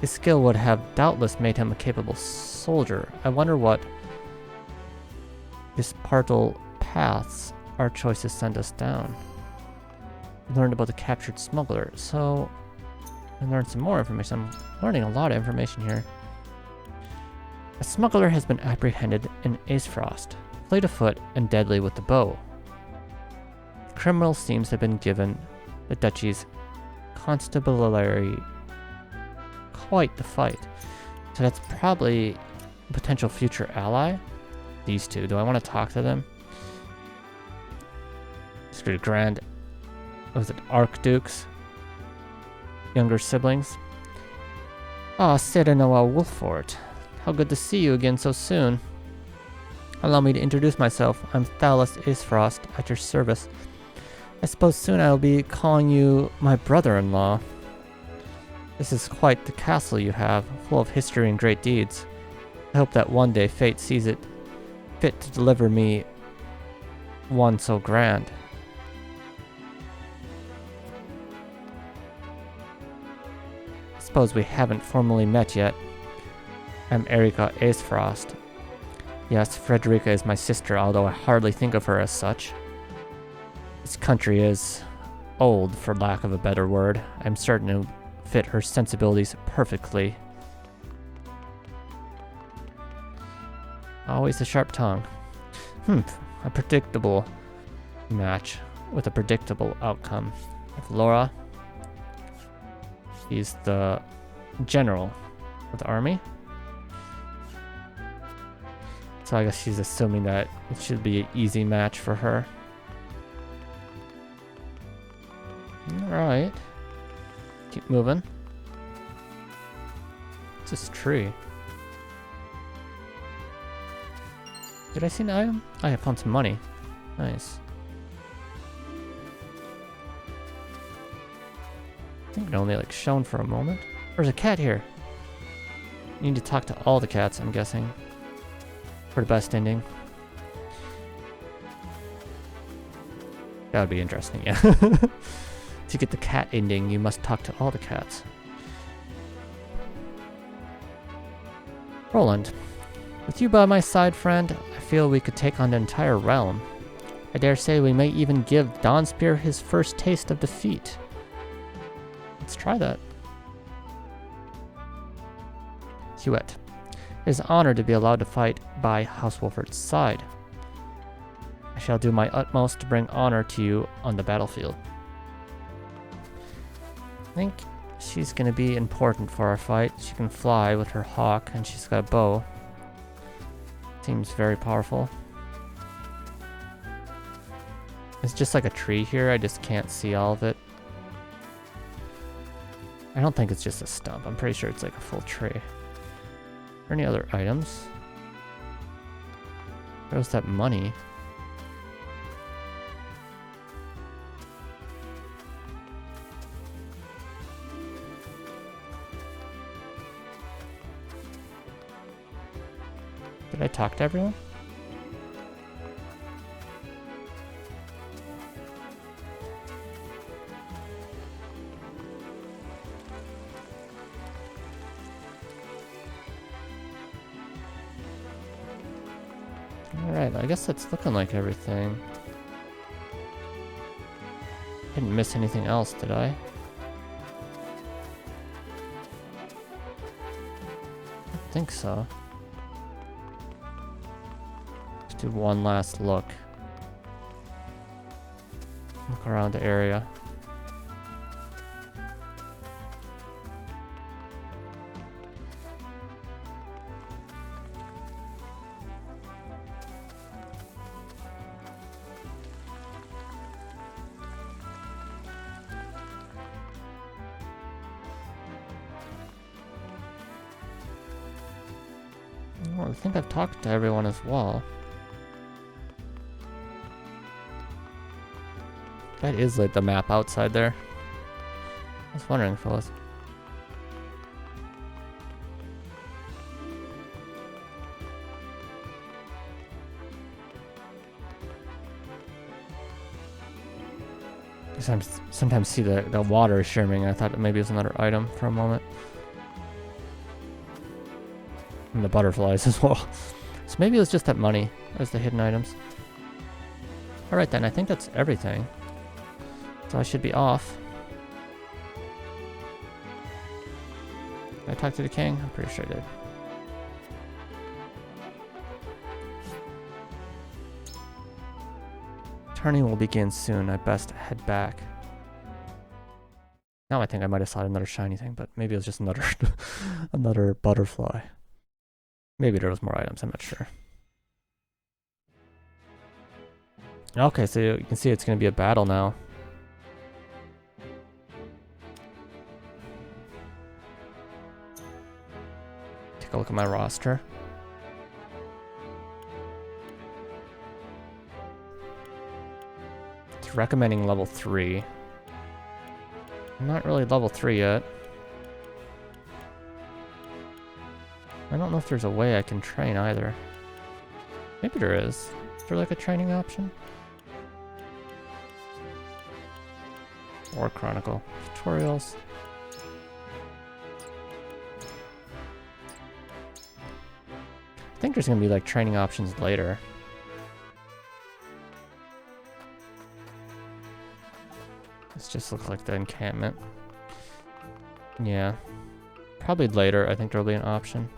His skill would have doubtless made him a capable soldier. I wonder what dispartal paths our choices send us down. We learned about the captured smuggler, so I learned some more information. I'm learning a lot of information here. A smuggler has been apprehended in Aesfrost, fleet of foot and deadly with the bow. The criminal seems to have been given the duchy's constabulary quite the fight. So that's probably a potential future ally. These two. Do I want to talk to them? Let's go to Grand was it Archdukes? Younger siblings? Ah, Serenoa Wolffort. How good to see you again so soon. Allow me to introduce myself. I'm Thalos Aesfrost, at your service. I suppose soon I'll be calling you my brother-in-law. This is quite the castle you have, full of history and great deeds. I hope that one day fate sees it fit to deliver me one so grand. I suppose we haven't formally met yet. I'm Erika Aesfrost. Yes, Frederica is my sister, although I hardly think of her as such. This country is old, for lack of a better word. I'm certain it will fit her sensibilities perfectly. Always a sharp tongue. A predictable match with a predictable outcome. With Laura, she's the general of the army. So I guess she's assuming that it should be an easy match for her. Alright. Keep moving. It's this tree. Did I see an item? I found some money. Nice. I think it only like shone for a moment. There's a cat here. You need to talk to all the cats, I'm guessing. For the best ending. That would be interesting, yeah. To get the cat ending, you must talk to all the cats. Roland, with you by my side, friend, I feel we could take on the entire realm. I dare say we may even give Dawnspear his first taste of defeat. Let's try that. Hewitt. It is an honor to be allowed to fight by House Wolfort's side. I shall do my utmost to bring honor to you on the battlefield. I think she's going to be important for our fight. She can fly with her hawk, and she's got a bow. Seems very powerful. It's just like a tree here. I just can't see all of it. I don't think it's just a stump. I'm pretty sure it's like a full tree. Are there any other items? Where's that money? Did I talk to everyone? Alright, I guess that's looking like everything. Didn't miss anything else, did I? I think so. Let's do one last look. Look around the area. Well, I think I've talked to everyone as well. That is like the map outside there. I was wondering if it was. Sometimes see the water shimmering. I thought maybe it was another item for a moment. And the butterflies as well. So maybe it was just that money as the hidden items. Alright then, I think that's everything. So I should be off. Did I talk to the king? I'm pretty sure I did. Turning will begin soon. I best head back. Now I think I might have saw another shiny thing, but maybe it was just another another butterfly. Maybe there was more items, I'm not sure. Okay, so you can see it's going to be a battle now. take a look at my roster. It's recommending level 3. I'm not really level 3 yet. I don't know if there's a way I can train either. Maybe there is. Is there like a training option? War Chronicle. Tutorials. I think there's gonna be like training options later. This just looks like the encampment. Yeah. Probably later, I think there'll be an option.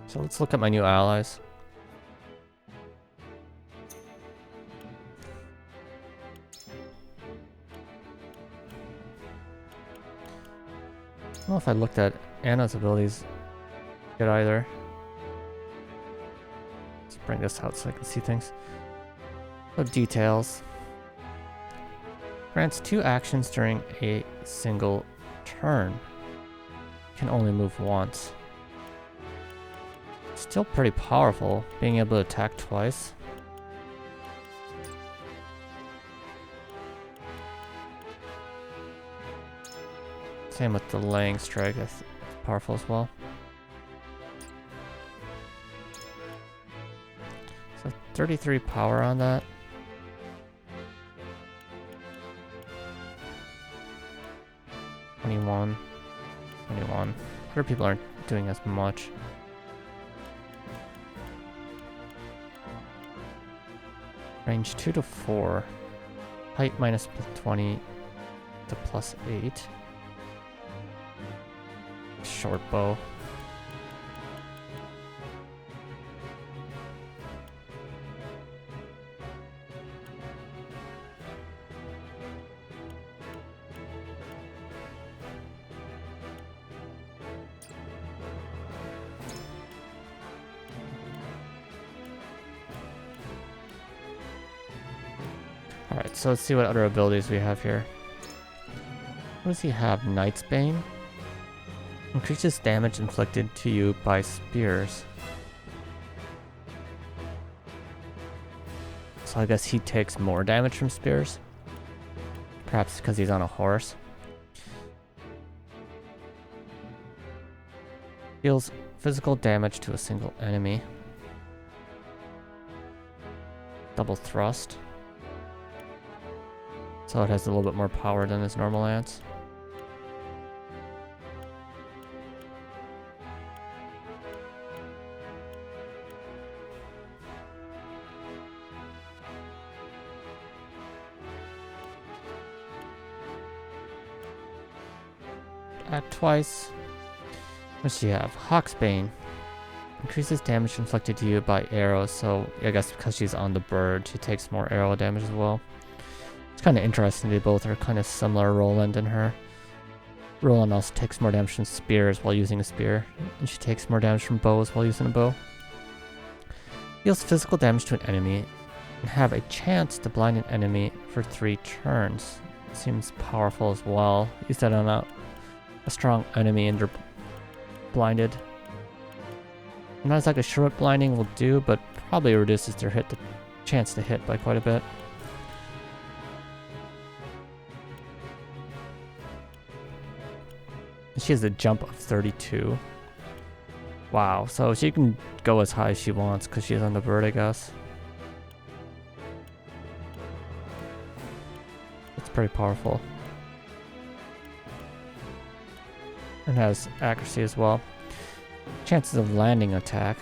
So let's look at my new allies. I don't know if I looked at Anna's abilities yet either. Let's bring this out so I can see things. So details. Grants 2 actions during a single turn. Can only move once. Still pretty powerful, being able to attack twice. Same with the laying strike, that's powerful as well. So 33 power on that. Other people aren't doing as much. Range 2 to 4. Height minus 20 to plus 8. Short bow. Alright, so let's see what other abilities we have here. What does he have? Knight's Bane? Increases damage inflicted to you by spears. So I guess he takes more damage from spears. Perhaps because he's on a horse. Deals physical damage to a single enemy. Double thrust. So it has a little bit more power than his normal lance. Act twice. What does she have? Hawksbane. Increases damage inflicted to you by arrows, so I guess because she's on the bird, she takes more arrow damage as well. It's kind of interesting, they both are kind of similar, Roland and her. Roland also takes more damage from spears while using a spear, and she takes more damage from bows while using a bow. Deals physical damage to an enemy, and have a chance to blind an enemy for 3 turns. Seems powerful as well. Use that on a strong enemy and they're blinded. Not as like a short blinding will do, but probably reduces their chance to hit by quite a bit. She has a jump of 32. Wow, so she can go as high as she wants because she's on the bird, I guess. It's pretty powerful. And has accuracy as well. Chances of landing attack.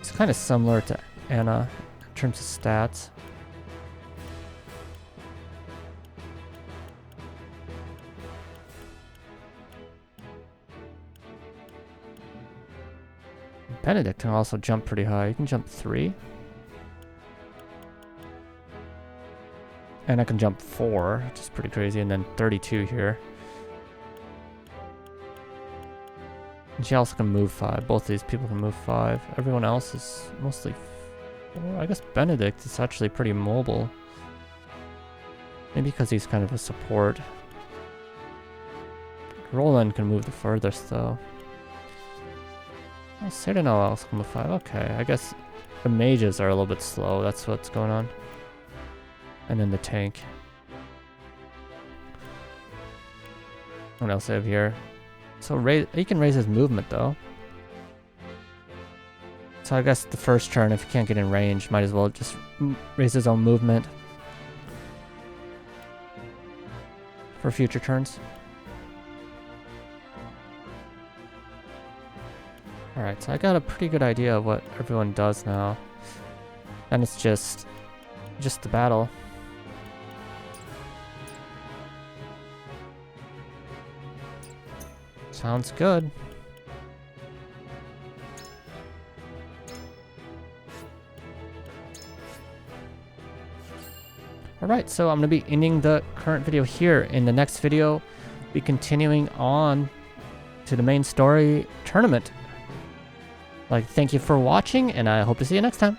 It's kind of similar to Anna in terms of stats. Benedict can also jump pretty high. You can jump 3. And I can jump 4, which is pretty crazy, and then 32 here. And she also can move 5. Both of these people can move 5. Everyone else is mostly 4. I guess Benedict is actually pretty mobile. Maybe because he's kind of a support. Roland can move the furthest though. Oh, Citadel also can move 5. Okay, I guess the mages are a little bit slow. That's what's going on. And then the tank. What else do I have here? So he can raise his movement though. So I guess the first turn, if he can't get in range, might as well just raise his own movement for future turns. Alright, so I got a pretty good idea of what everyone does now. And it's just the battle. Sounds good. Alright, so I'm going to be ending the current video here. In the next video, be continuing on to the main story tournament. Thank you for watching, and I hope to see you next time.